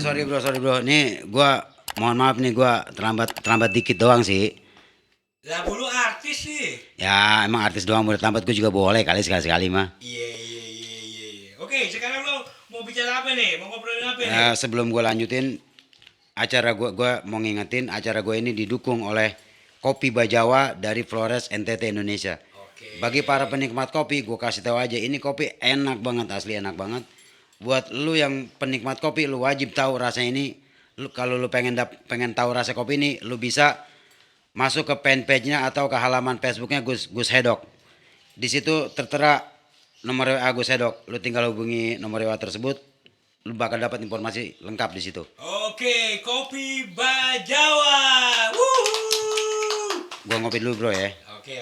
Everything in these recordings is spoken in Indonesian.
sorry bro. Nih gua mohon maaf nih gua terlambat dikit doang sih. Lah lu artis sih. Ya emang artis doang boleh terlambat gua juga boleh kali sekali-sekali mah. Iya. Oke, sekarang lo mau bicara apa nih? Mau ngobrolin apa nih? Sebelum gua lanjutin acara gua mau ngingetin acara gua ini didukung oleh Kopi Bajawa dari Flores NTT Indonesia. Oke. Bagi para penikmat kopi, gua kasih tahu aja ini kopi enak banget, asli enak banget. Buat lu yang penikmat kopi, lu wajib tahu rasanya ini. Kalau lu pengen tahu rasa kopi ini, lu bisa masuk ke fanpage-nya atau ke halaman Facebooknya Gus Hedok. Di situ tertera nomor WA Gus Hedok. Lu tinggal hubungi nomor WA tersebut, lu bakal dapat informasi lengkap di situ. Oke, Kopi Bajawa. Wuhu. Gua ngopi dulu bro ya. Oke.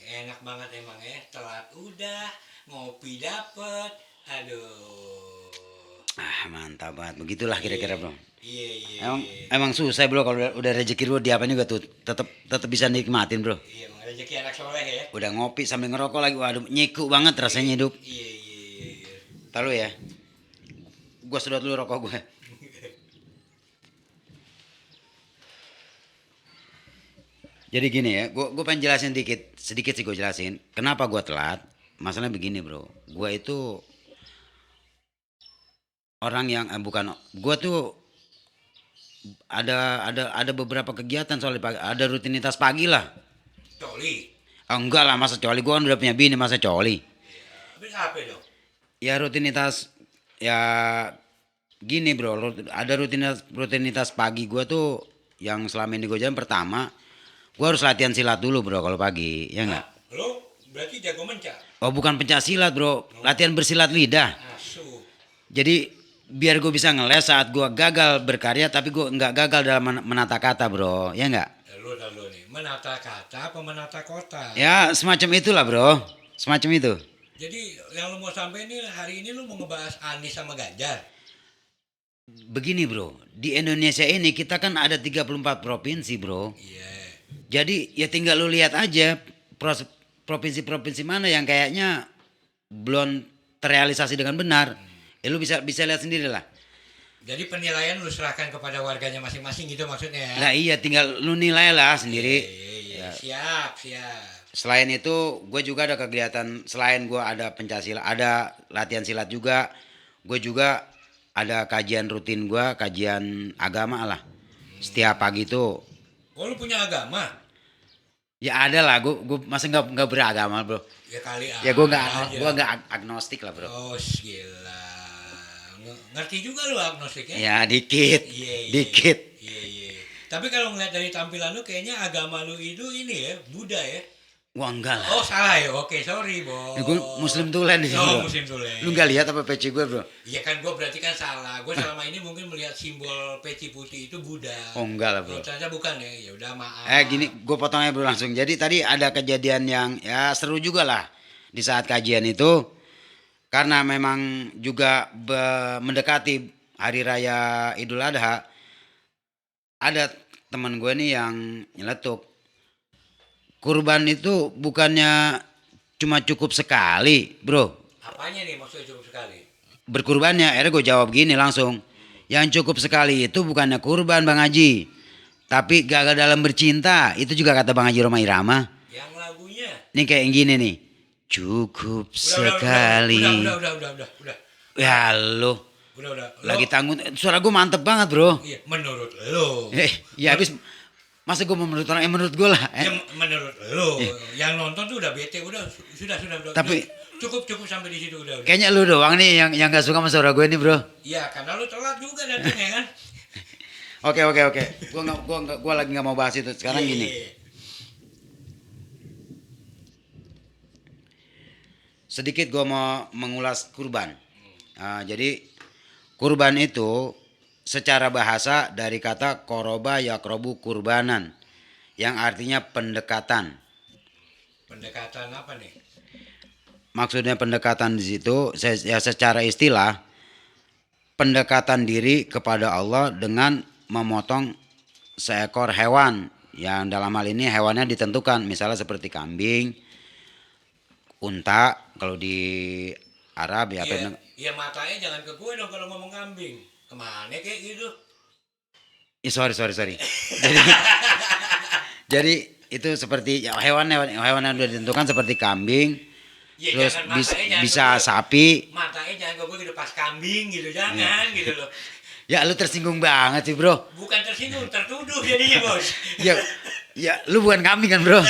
Enak banget emang ya. Telat udah, ngopi dapet. Aduh. Mantap banget. Begitulah kira-kira bro. Iya. Emang susah bro kalau udah rezeki lu diapain juga tuh tetap bisa nikmatin bro. Iya, emang rezeki anak soleh ya. Udah ngopi sambil ngerokok lagi, waduh nyiku banget rasanya hidup. Iya. Tahu ya. Gua sedot dulu rokok gue. Jadi gini ya, gue pengen jelasin sedikit sih gue jelasin. Kenapa gue telat? Masalahnya begini bro, gue itu orang yang bukan, gue tuh ada beberapa kegiatan soalnya pagi, ada rutinitas pagi lah. Coli. Enggak lah masa coli, gue kan udah punya bini masa coli. Habis apa dong? Ya rutinitas ya gini bro, ada rutinitas pagi gue tuh yang selama ini gue jalan. Pertama, gue harus latihan silat dulu bro kalau pagi, ya enggak? Lo berarti jago mencak. Oh bukan pencak silat bro, latihan bersilat lidah. Asu. Jadi biar gue bisa ngeles saat gue gagal berkarya, tapi gue nggak gagal dalam menata kata bro, ya enggak? Lalu nih, menata kata apa menata kota? Ya semacam itulah bro, semacam itu. Jadi yang lo mau sampai ini hari ini lo mau ngebahas Anies sama Ganjar. Begini bro, di Indonesia ini kita kan ada 34 provinsi bro. Iya. Jadi ya tinggal lu lihat aja provinsi-provinsi mana yang kayaknya belum terrealisasi dengan benar. Lu bisa lihat sendiri lah. Jadi penilaian lu serahkan kepada warganya masing-masing gitu maksudnya ya? Nah iya tinggal lu nilai lah sendiri. Iya. Ya. Siap. Selain itu gue juga ada kegiatan, selain gue ada pencaksilat, ada latihan silat juga. Gue juga ada kajian rutin gue, kajian agama lah. Setiap pagi itu. Oh lu punya agama? Ya ada lah, gue masa nggak beragama bro. Ya kali Ya aja. gue nggak agnostik lah bro. Oh gila. Ngerti juga lu agnostiknya? Ya dikit, Iya. dikit. Iya. Tapi kalau ngeliat dari tampilan lu kayaknya agama lu itu ini ya, Buddha ya? Wah enggak lah. Oh salah ya, oke sorry bos. Ya, gue Muslim tulen di sini. Oh bro. Muslim tulen. Lu nggak lihat apa peci gue bro? Iya kan gue berarti kan salah. Gue selama ini mungkin melihat simbol peci putih itu Buddha. Oh enggak lah bro. Oh, ternyata bukan ya. Ya udah maaf. Gini, gue potongnya bro langsung. Jadi tadi ada kejadian yang ya seru juga lah di saat kajian itu, karena memang juga mendekati hari raya Idul Adha. Ada teman gue nih yang nyeletuk, kurban itu bukannya cuma cukup sekali bro Apanya nih maksudnya cukup sekali? berkurbannya. Akhirnya gue jawab gini langsung, yang cukup sekali itu bukannya kurban Bang Haji, tapi gagal dalam bercinta. Itu juga kata Bang Haji Roma Irama. Yang lagunya? Ini kayak yang gini nih, cukup sekali. Udah. Ya lo Udah. lagi tanggung, suara gue mantep banget bro. Iya, menurut lo. Ya habis masa gue mau menurut orang, menurut gue lah. Ya, menurut lo, yang nonton tuh udah bete, udah sudah. Tapi cukup sampai di situ udah. kayaknya lu doang nih yang gak suka sama suara gue nih bro. Iya, karena lo telat juga datangnya kan. Oke. Gua lagi nggak mau bahas itu sekarang. Iya, gini. iya. Sedikit gue mau mengulas kurban. Jadi kurban itu secara bahasa dari kata koroba yakrobu kurbanan, yang artinya pendekatan. Pendekatan apa nih? Maksudnya pendekatan di situ ya secara istilah pendekatan diri kepada Allah dengan memotong seekor hewan, yang dalam hal ini hewannya ditentukan misalnya seperti kambing, unta kalau di Arab ya. Iya matanya jangan ke gue dong kalau ngomong kambing. Kemana kayak gitu? Sorry. Jadi jadi itu seperti ya, hewan yang udah ditentukan seperti kambing, Ya terus jangan matanya jangan bisa keburu, sapi. matanya jangan keburu gitu pas kambing gitu, Iya. jangan gitu loh. Ya lu tersinggung banget sih bro. Bukan tersinggung, tertuduh jadinya bos. Ya ya lu bukan kambing kan bro.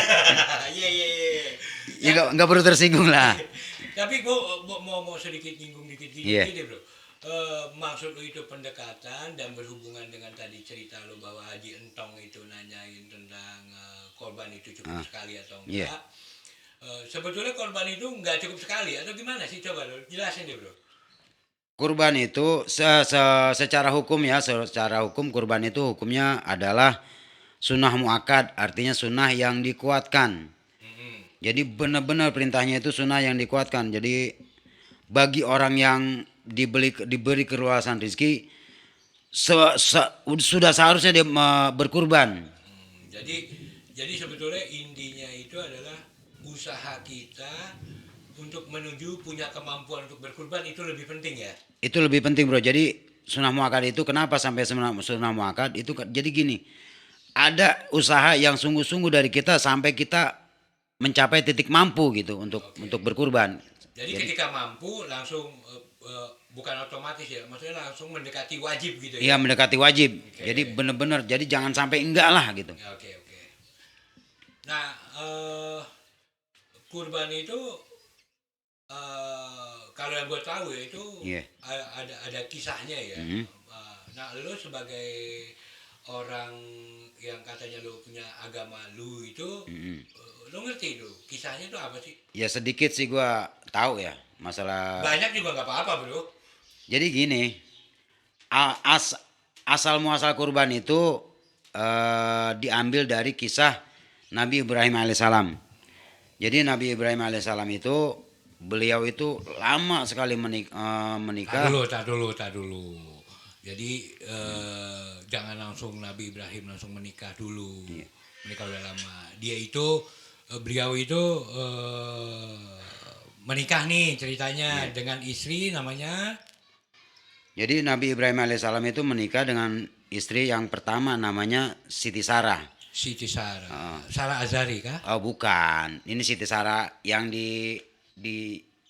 Iya iya iya. Ya nggak perlu tersinggung lah. Tapi gua mau sedikit nyinggung dikit Iya. gini bro. Maksud lu itu pendekatan dan berhubungan dengan tadi cerita lu bahwa Haji Entong itu nanyain tentang korban itu cukup sekali atau Iya. enggak. Sebetulnya korban itu enggak cukup sekali atau gimana sih, coba lu jelasin deh bro. Kurban itu secara hukum ya, secara hukum kurban itu hukumnya adalah sunnah muakkad, artinya sunnah yang dikuatkan. Mm-mm. Jadi benar-benar perintahnya itu sunnah yang dikuatkan. Jadi bagi orang yang diberi keluasan rezeki sudah seharusnya dia berkurban. Jadi sebetulnya intinya itu adalah usaha kita untuk menuju punya kemampuan untuk berkurban itu lebih penting ya. Itu lebih penting bro. Jadi sunnah muakkad itu kenapa sampai sunnah muakkad itu jadi gini. Ada usaha yang sungguh-sungguh dari kita sampai kita mencapai titik mampu gitu untuk berkurban. Jadi ketika mampu langsung bukan otomatis ya, maksudnya langsung mendekati wajib gitu Iya ya. mendekati wajib. Oke. Jadi benar-benar jadi jangan sampai enggak lah gitu. Oke. Nah, kurban itu kalau yang gue tahu ya itu Iya. ada kisahnya ya. Mhm. Nah, lo sebagai orang yang katanya lo punya agama lu itu, Mhm. lo ngerti itu kisahnya itu apa sih? Ya sedikit sih gua tahu ya masalah. Banyak juga nggak apa-apa bro. Jadi gini, asal muasal kurban itu diambil dari kisah Nabi Ibrahim alaihissalam. Jadi Nabi Ibrahim alaihissalam itu beliau itu lama sekali menikah. Tak dulu. Jadi jangan langsung Nabi Ibrahim langsung menikah dulu. Iya. Menikah udah lama. Dia itu beliau itu menikah nih ceritanya dengan istri namanya Jadi Nabi Ibrahim alaihissalam itu menikah dengan istri yang pertama namanya Siti Sarah. Siti Sarah. Sarah Azhari kah? Oh bukan, ini Siti Sarah yang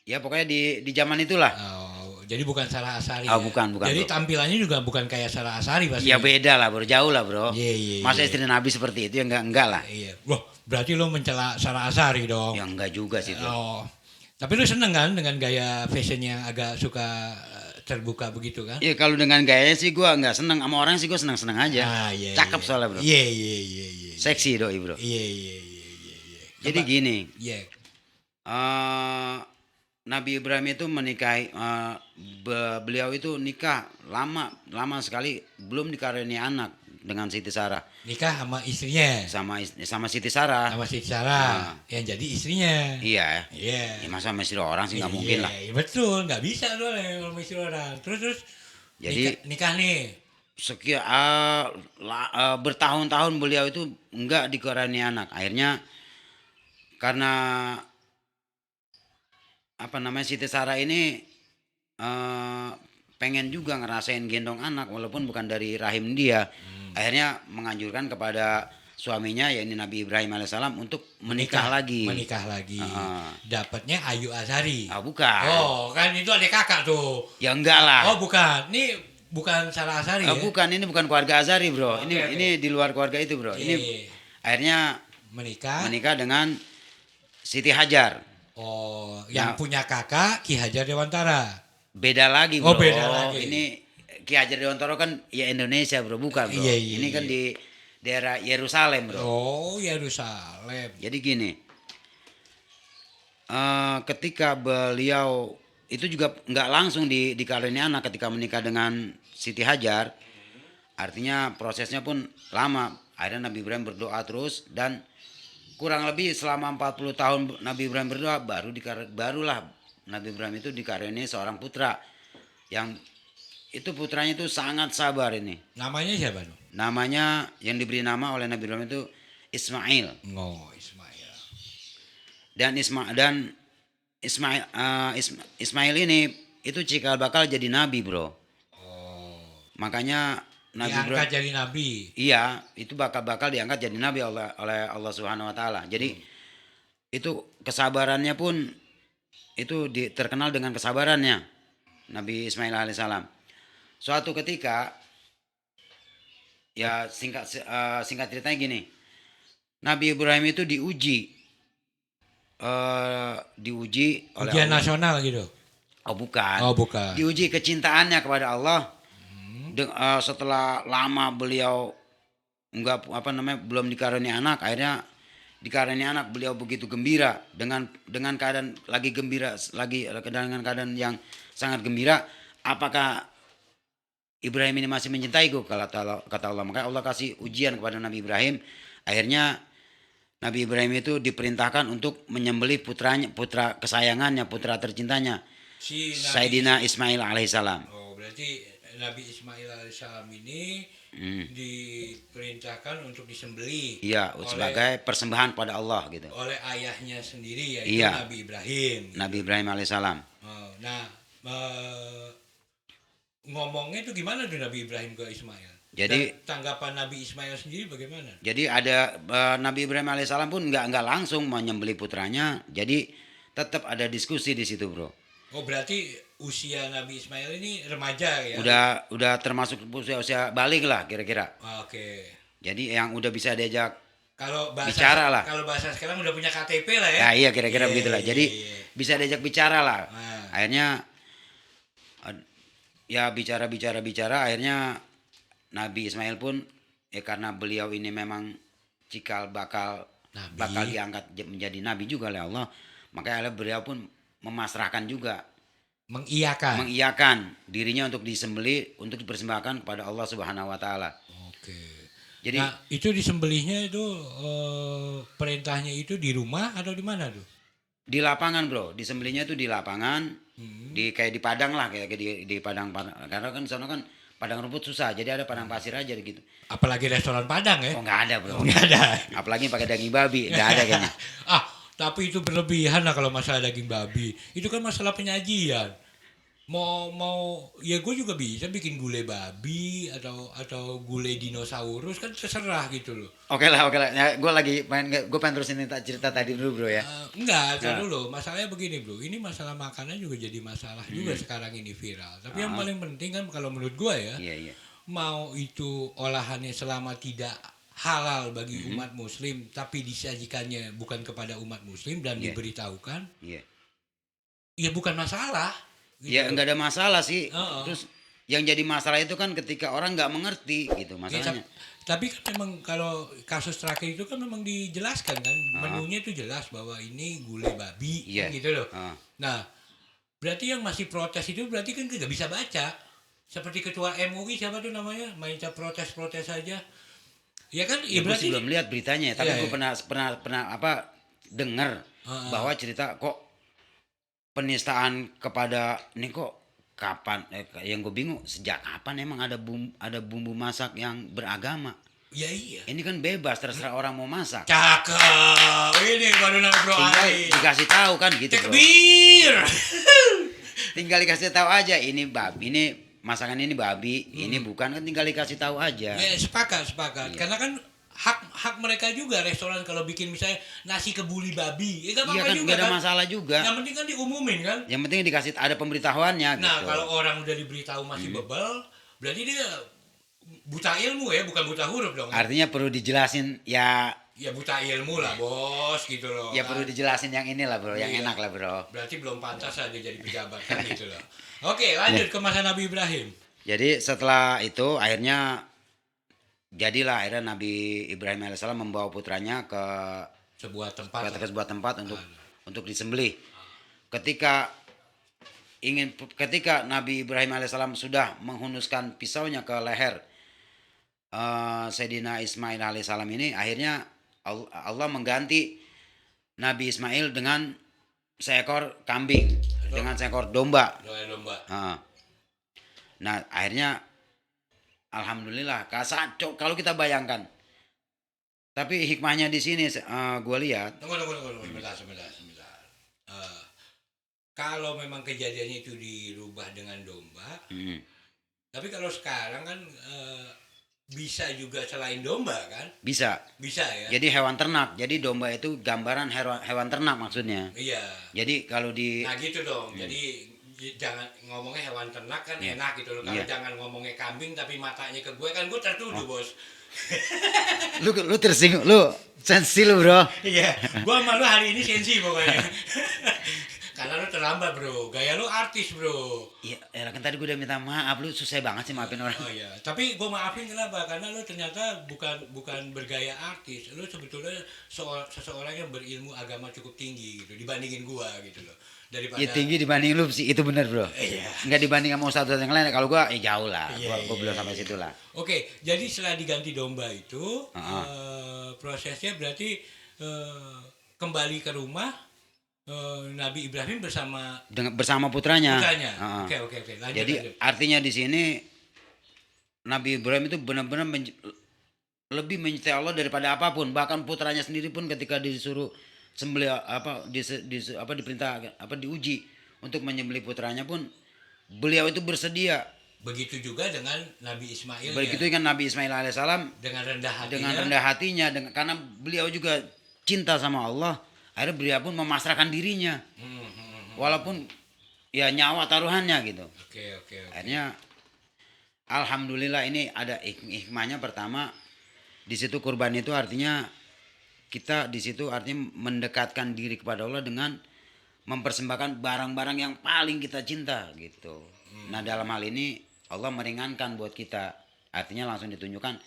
ya pokoknya di zaman itulah. Oh, jadi bukan Sarah Asari. Oh, ya? bukan, Jadi bro. tampilannya juga bukan kayak Sarah Asari pasti. Ya beda lah bro, jauh lah bro. Iya. Masa istri Nabi seperti itu ya enggak lah. Iya. Wah, berarti lo mencela Sarah Asari dong. Ya enggak juga sih bro. Oh. Tapi lu seneng kan dengan gaya fashionnya agak suka terbuka begitu kan? Ya kalau dengan gaya sih gua enggak seneng, sama orang sih gua seneng-seneng aja. Iya. Cakep soalnya bro. Iya. Seksi doi bro. Iya. Jadi gini, Iya. Nabi Ibrahim itu menikahi beliau itu nikah lama sekali belum dikaruniai anak dengan Siti Sarah. Nikah sama istrinya. Sama Siti Sarah. Sama Siti Sarah. Yang jadi istrinya. Iya. Iya. Ya, masa sama istri orang sih nggak mungkin lah. Iya, betul, nggak bisa soalnya kalau sama istri orang. Terus Jadi nikah nih. sekian bertahun-tahun beliau itu enggak dikaruniai anak. Akhirnya karena apa namanya Siti Sarah ini pengen juga ngerasain gendong anak walaupun bukan dari rahim dia. Akhirnya menganjurkan kepada suaminya yaitu Nabi Ibrahim alaihissalam untuk menikah lagi. Menikah lagi. Dapatnya Ayu Azhari. Bukan. Oh, kan itu adik kakak tuh. Ya enggak lah. Oh, bukan. Ini bukan Sarah Azhari ya? Bukan, ini bukan keluarga Azhari, bro. Oke. Ini di luar keluarga itu, bro. Ini Iya. akhirnya menikah dengan Siti Hajar. Oh, yang Nah. punya kakak Ki Hajar Dewantara. Beda lagi, Oh, bro. beda lagi. Ini Ki Hajar Dewantara kan ya Indonesia, bro, bukan, bro. Iya, Ini kan iya. di daerah Yerusalem, bro. Oh, Yerusalem. Jadi gini, ketika beliau itu juga nggak langsung dikaruniai anak ketika menikah dengan Siti Hajar, artinya prosesnya pun lama. Akhirnya Nabi Ibrahim berdoa terus dan kurang lebih selama 40 tahun Nabi Ibrahim berdoa barulah Nabi Ibrahim itu dikaruniai seorang putra yang itu putranya itu sangat sabar ini. Namanya siapa tuh? Namanya yang diberi nama oleh Nabi Ibrahim itu Ismail. Oh, Ismail. Dan Ismail ini itu cikal bakal jadi nabi, bro. Oh. Makanya Nabi Ibrahim, diangkat jadi nabi. iya, itu bakal diangkat jadi nabi oleh Allah Subhanahu wa taala. Jadi itu kesabarannya pun itu terkenal dengan kesabarannya Nabi Ismail alaihissalam. Suatu ketika, ya singkat ceritanya gini, Nabi Ibrahim itu diuji oleh Ujian Allah. nasional gitu. Oh bukan. Oh bukan. Diuji kecintaannya kepada Allah. Setelah lama beliau belum dikaruniai anak, akhirnya dikaruniai anak, beliau begitu gembira dengan keadaan lagi gembira, dengan keadaan yang sangat gembira. Apakah Ibrahim ini masih mencintaiku? Kata Allah. Maka Allah kasih ujian kepada Nabi Ibrahim. Akhirnya Nabi Ibrahim itu diperintahkan untuk menyembelih putra kesayangannya, putra tercintanya, Si Nabi Sayyidina Ismail alaihissalam. Oh, berarti Nabi Ismail alaihissalam ini diperintahkan untuk disembelih. Iya, sebagai persembahan pada Allah gitu. Oleh ayahnya sendiri, yaitu Iya. Nabi Ibrahim. Nabi Ibrahim alaihissalam. Oh, nah, ngomongnya itu gimana tuh Nabi Ibrahim ke Ismail? Jadi- Dan tanggapan Nabi Ismail sendiri bagaimana? Jadi ada Nabi Ibrahim alaihissalam pun nggak langsung menyembelih putranya. Jadi tetap ada diskusi di situ, bro. Oh, berarti usia Nabi Ismail ini remaja ya? Udah termasuk usia balik lah kira-kira. Oke. Jadi yang udah bisa diajak. Kalau bahasa Bicara lah. Kalau bahasa sekarang udah punya KTP lah ya. Ya iya kira-kira Iya, begitulah. iya, Jadi iya. bisa diajak bicara lah. Nah. Akhirnya ya bicara akhirnya Nabi Ismail pun karena beliau ini memang cikal bakal Nabi. diangkat menjadi nabi juga oleh Allah, makanya beliau pun memasrahkan juga, mengiyakan dirinya untuk disembelih, untuk dipersembahkan kepada Allah Subhanahu wa taala. Oke. Jadi Nah, itu disembelihnya itu perintahnya itu di rumah atau di mana tuh? di lapangan, bro, disembelihnya itu di lapangan, kayak di padang lah, kayak di padang, karena kan sana kan padang rumput susah, jadi ada padang pasir aja gitu. Apalagi restoran Padang ya? Oh nggak ada, bro. Nggak ada. Apalagi pakai daging babi, nggak ada kayaknya. Tapi itu berlebihan lah kalau masalah daging babi. Itu kan masalah penyajian. Mau ya gue juga bisa bikin gulai babi atau gulai dinosaurus, kan terserah gitu loh. Oke lah. Ya, gue pengen terusin cerita tadi dulu, bro ya. Enggak, tar dulu. Masalahnya begini, bro. Ini masalah makanan juga jadi masalah juga sekarang ini viral. Tapi yang paling penting kan kalau menurut gue ya, Iya. mau itu olahannya selama tidak halal bagi umat muslim, tapi disajikannya bukan kepada umat muslim dan diberitahukan, Iya. ya bukan masalah. Gitu. Ya nggak ada masalah sih. Heeh. Terus yang jadi masalah itu kan ketika orang nggak mengerti gitu Ya, masalahnya. tapi kan memang kalau kasus terakhir itu kan memang dijelaskan kan, menunya itu jelas bahwa ini gulai babi, Iya. kan gitu loh. Ah. Nah, berarti yang masih protes itu berarti kan nggak bisa baca. Seperti ketua MUI siapa tuh namanya, main protes saja. Ya kan, Ya, gue berarti sih belum lihat beritanya, tapi Iya, gue iya. pernah dengar bahwa cerita kok penistaan kepada ini kok kapan, yang gue bingung sejak kapan emang ada bumbu masak yang beragama. ya iya. Ini kan bebas, terserah orang mau masak. Cakep. Ini baru bro Tinggal Ali. dikasih tahu kan gitu, bro. Tekbir. Tinggal dikasih tahu aja ini masakan ini babi, ini bukan, kan tinggal dikasih tahu aja. Ya, sepakat. Iya. Karena kan hak mereka juga restoran kalau bikin misalnya nasi kebuli babi, ya nggak Iya apa-apa kan juga nggak ada kan. masalah juga. Yang penting kan diumumin kan. Yang penting dikasih ada pemberitahuannya Nah, gitu. kalau orang udah diberitahu masih bebel, berarti dia buta ilmu ya, bukan buta huruf dong. Artinya perlu dijelasin ya. Ya buta ilmu lah, bos, gitu loh. Ya perlu dijelasin yang inilah, bro, yang Iya. enak lah, bro. Berarti belum pantas ada jadi pejabat kan gitu loh. Oke, lanjut ke masa Nabi Ibrahim. Jadi setelah itu akhirnya Nabi Ibrahim alaihissalam membawa putranya ke Sebuah tempat. sebuah tempat untuk disembelih. Ketika Nabi Ibrahim alaihissalam sudah menghunuskan pisaunya ke leher Sayyidina Ismail alaihissalam ini, akhirnya Allah mengganti Nabi Ismail dengan seekor kambing, dengan seekor domba. Doa domba. Nah, akhirnya alhamdulillah, kalau kita bayangkan. Tapi hikmahnya di sini gue lihat. Tunggu. Sebentar. Kalau memang kejadiannya itu dirubah dengan domba, Tapi kalau sekarang kan bisa juga selain domba kan? Bisa. Bisa ya? Jadi hewan ternak. Jadi domba itu gambaran hewan ternak maksudnya. Iya. Jadi kalau di Nah gitu dong. Jadi jangan ngomongnya hewan ternak kan Iya. enak gitu loh. Kalau Iya. jangan ngomongnya kambing tapi matanya ke gue kan gue tertuduh bos. lu tersinggung, lu sensi lu bro. Iya. Gue sama lu hari ini sensi pokoknya. Karena lu terlambat bro. Gaya lu artis bro. Iya, ya kan tadi gue udah minta maaf, lu susah banget sih maafin orang. Oh iya, tapi gue maafin kenapa? Karena lu ternyata bukan bergaya artis. Lu sebetulnya seseorang yang berilmu agama cukup tinggi gitu dibandingin gua gitu loh. Daripada Ya tinggi dibanding lu sih, itu bener bro. Iya. Nggak dibanding sama ustadz yang lain, kalau gua jauh lah. Iya, Gua belum iya, sampai iya. situ lah. Oke, jadi setelah diganti domba itu Heeh. prosesnya berarti kembali ke rumah Nabi Ibrahim bersama Bersama putranya. putranya. Heeh. Oke. Lanjut, Jadi lanjut. artinya di sini Nabi Ibrahim itu benar-benar lebih mencintai Allah daripada apapun. Bahkan putranya sendiri pun ketika disuruh sembelih diperintah diuji untuk menyembelih putranya pun beliau itu bersedia. Begitu juga dengan Nabi Ismail Begitu kan Nabi Ismail alaihissalam dengan rendah hatinya. dengan rendah hatinya, karena beliau juga cinta sama Allah, akhirnya beliau pun memasrahkan dirinya, walaupun ya nyawa taruhannya gitu. Oke. Akhirnya alhamdulillah ini ada hikmahnya. Pertama, di situ kurban itu artinya kita di situ artinya mendekatkan diri kepada Allah dengan mempersembahkan barang-barang yang paling kita cinta gitu. Nah dalam hal ini Allah meringankan buat kita, artinya langsung ditunjukkan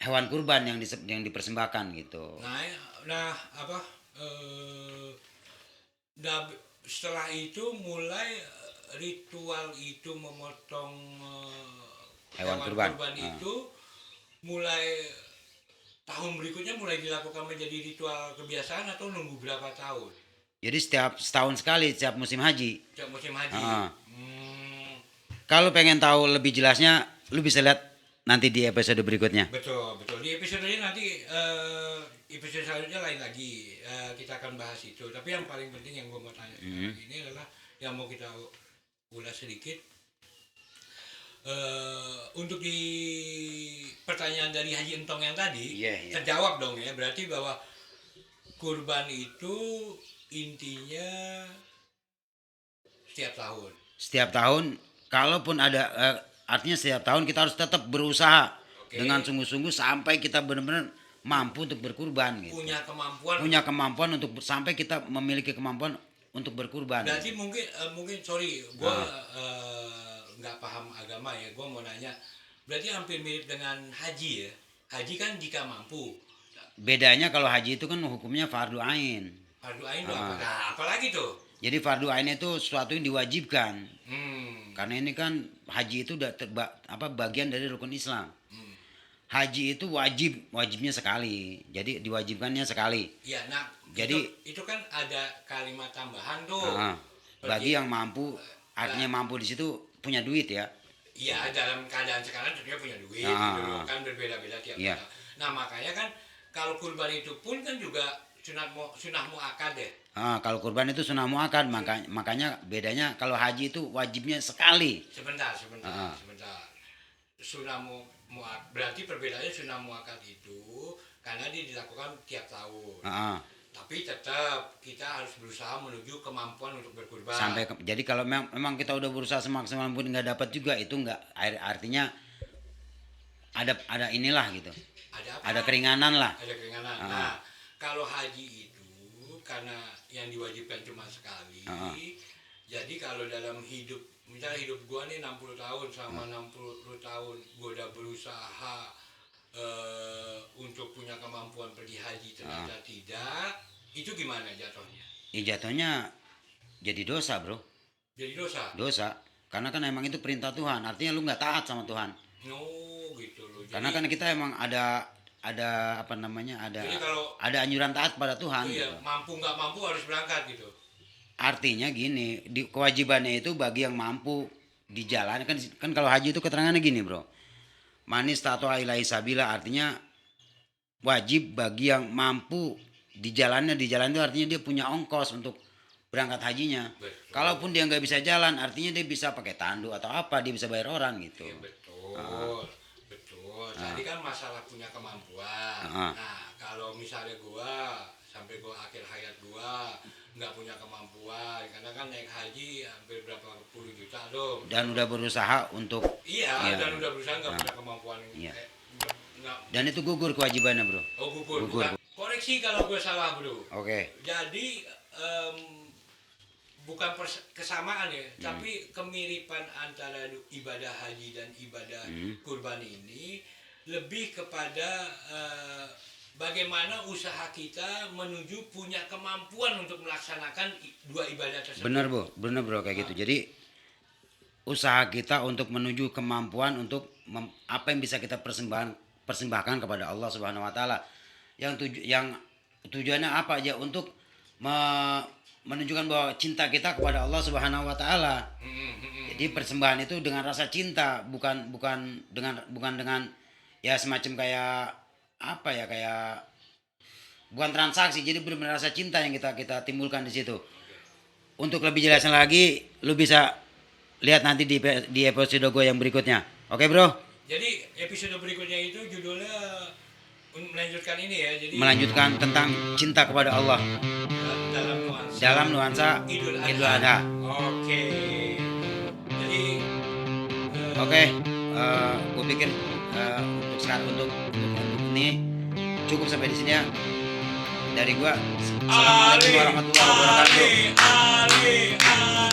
hewan kurban yang dipersembahkan gitu. Nah apa setelah itu mulai ritual itu memotong Hewan kurban. itu mulai tahun berikutnya mulai dilakukan menjadi ritual kebiasaan atau nunggu berapa tahun? Jadi setahun sekali, setiap musim haji. Setiap musim haji. Kalau pengen tahu lebih jelasnya, lu bisa lihat nanti di episode berikutnya. Betul. Di episode ini nanti episode selanjutnya lain lagi kita akan bahas itu. Tapi yang paling penting yang gue mau tanya sekarang ini adalah yang mau kita ulas sedikit. Untuk di pertanyaan dari Haji Entong yang tadi terjawab dong ya, berarti bahwa kurban itu intinya setiap tahun. Kalaupun ada artinya setiap tahun kita harus tetap berusaha dengan sungguh-sungguh sampai kita benar-benar mampu untuk berkurban gitu. Punya kemampuan untuk sampai kita memiliki kemampuan untuk berkurban. Berarti mungkin sorry, gue nggak paham agama ya, gue mau nanya, berarti hampir mirip dengan haji ya. Haji kan jika mampu. Bedanya kalau haji itu kan hukumnya fardu ain. Fardu ain itu apa? Nah, apalagi tuh? Jadi fardu ain itu sesuatu yang diwajibkan. Karena ini kan haji itu udah bagian dari rukun Islam. Haji itu wajibnya sekali. Jadi diwajibkannya sekali. Iya, nah jadi itu kan ada kalimat tambahan tuh. Bagi yang mampu, artinya mampu di situ punya duit ya. Iya, dalam keadaan sekarang dia punya duit gitu loh, kan berbeda-beda tiap orang. Nah, makanya kan kalau kurban itu pun kan juga sunah muakkad ya. Kalau kurban itu sunah muakkad, makanya bedanya kalau haji itu wajibnya sekali. Sebentar. Sunah muakkad berarti perbedaannya sunah muakkad itu karena dia dilakukan tiap tahun. Tapi tetap kita harus berusaha menuju kemampuan untuk berkurban. Jadi kalau memang kita udah berusaha semaksimal pun nggak dapat juga, itu nggak, artinya ada inilah gitu. Ada keringanan lah. Nah, kalau haji itu karena yang diwajibkan cuma sekali. Jadi kalau dalam hidup, misalnya hidup gua nih 60 tahun sama 60 tahun gua udah berusaha untuk punya kemampuan pergi haji ternyata tidak, itu gimana jatuhnya? Jatuhnya jadi dosa bro. Jadi dosa karena kan emang itu perintah Tuhan, artinya lu nggak taat sama Tuhan. Gitu loh. Karena kan kita emang ada apa namanya, ada anjuran taat pada Tuhan. Iya, gitu. mampu nggak mampu harus berangkat gitu. Artinya gini, kewajibannya itu bagi yang mampu dijalankan. Kan kalau haji itu keterangannya gini bro, manis tato ilahi sabila, artinya wajib bagi yang mampu di jalan itu artinya dia punya ongkos untuk berangkat hajinya. Betul. Kalaupun dia nggak bisa jalan, artinya dia bisa pakai tandu atau apa, dia bisa bayar orang gitu. Iya, betul. Betul. Tadi kan masalah punya kemampuan. Ah. Nah, kalau misalnya gua sampai gua akhir hayat gua nggak punya kemampuan, karena kan naik haji hampir berapa puluh juta loh. Dan udah berusaha untuk Iya, Iya. dan udah berusaha nggak Ah. punya kemampuan. Iya. Nggak. dan itu gugur kewajibannya, Bro. Oh, gugur. Gugur. Bukan. Koreksi kalau gue salah, Bro. Oke. Jadi bukan kesamaan ya, tapi kemiripan antara ibadah haji dan ibadah kurban ini lebih kepada bagaimana usaha kita menuju punya kemampuan untuk melaksanakan dua ibadah tersebut. Bener bro kayak gitu. Jadi usaha kita untuk menuju kemampuan untuk apa yang bisa kita persembahkan kepada Allah Subhanahu Wa Taala. Yang tujuannya apa aja untuk menunjukkan bahwa cinta kita kepada Allah Subhanahu Wa Taala. Jadi persembahan itu dengan rasa cinta, bukan dengan ya semacam kayak apa ya, kayak bukan transaksi. Jadi benar-benar rasa cinta yang kita timbulkan di situ. Untuk lebih jelasnya lagi, lu bisa lihat nanti di episode gue yang berikutnya. Oke, Bro? Jadi episode berikutnya itu judulnya melanjutkan ini ya. Jadi Melanjutkan tentang cinta kepada Allah dalam nuansa Idul Idul Adha. Oke. Jadi Oke, gue pikir untuk sekarang untuk ini cukup sampai di sini ya. Dari gua, assalamualaikum warahmatullahi wabarakatuh. Ali.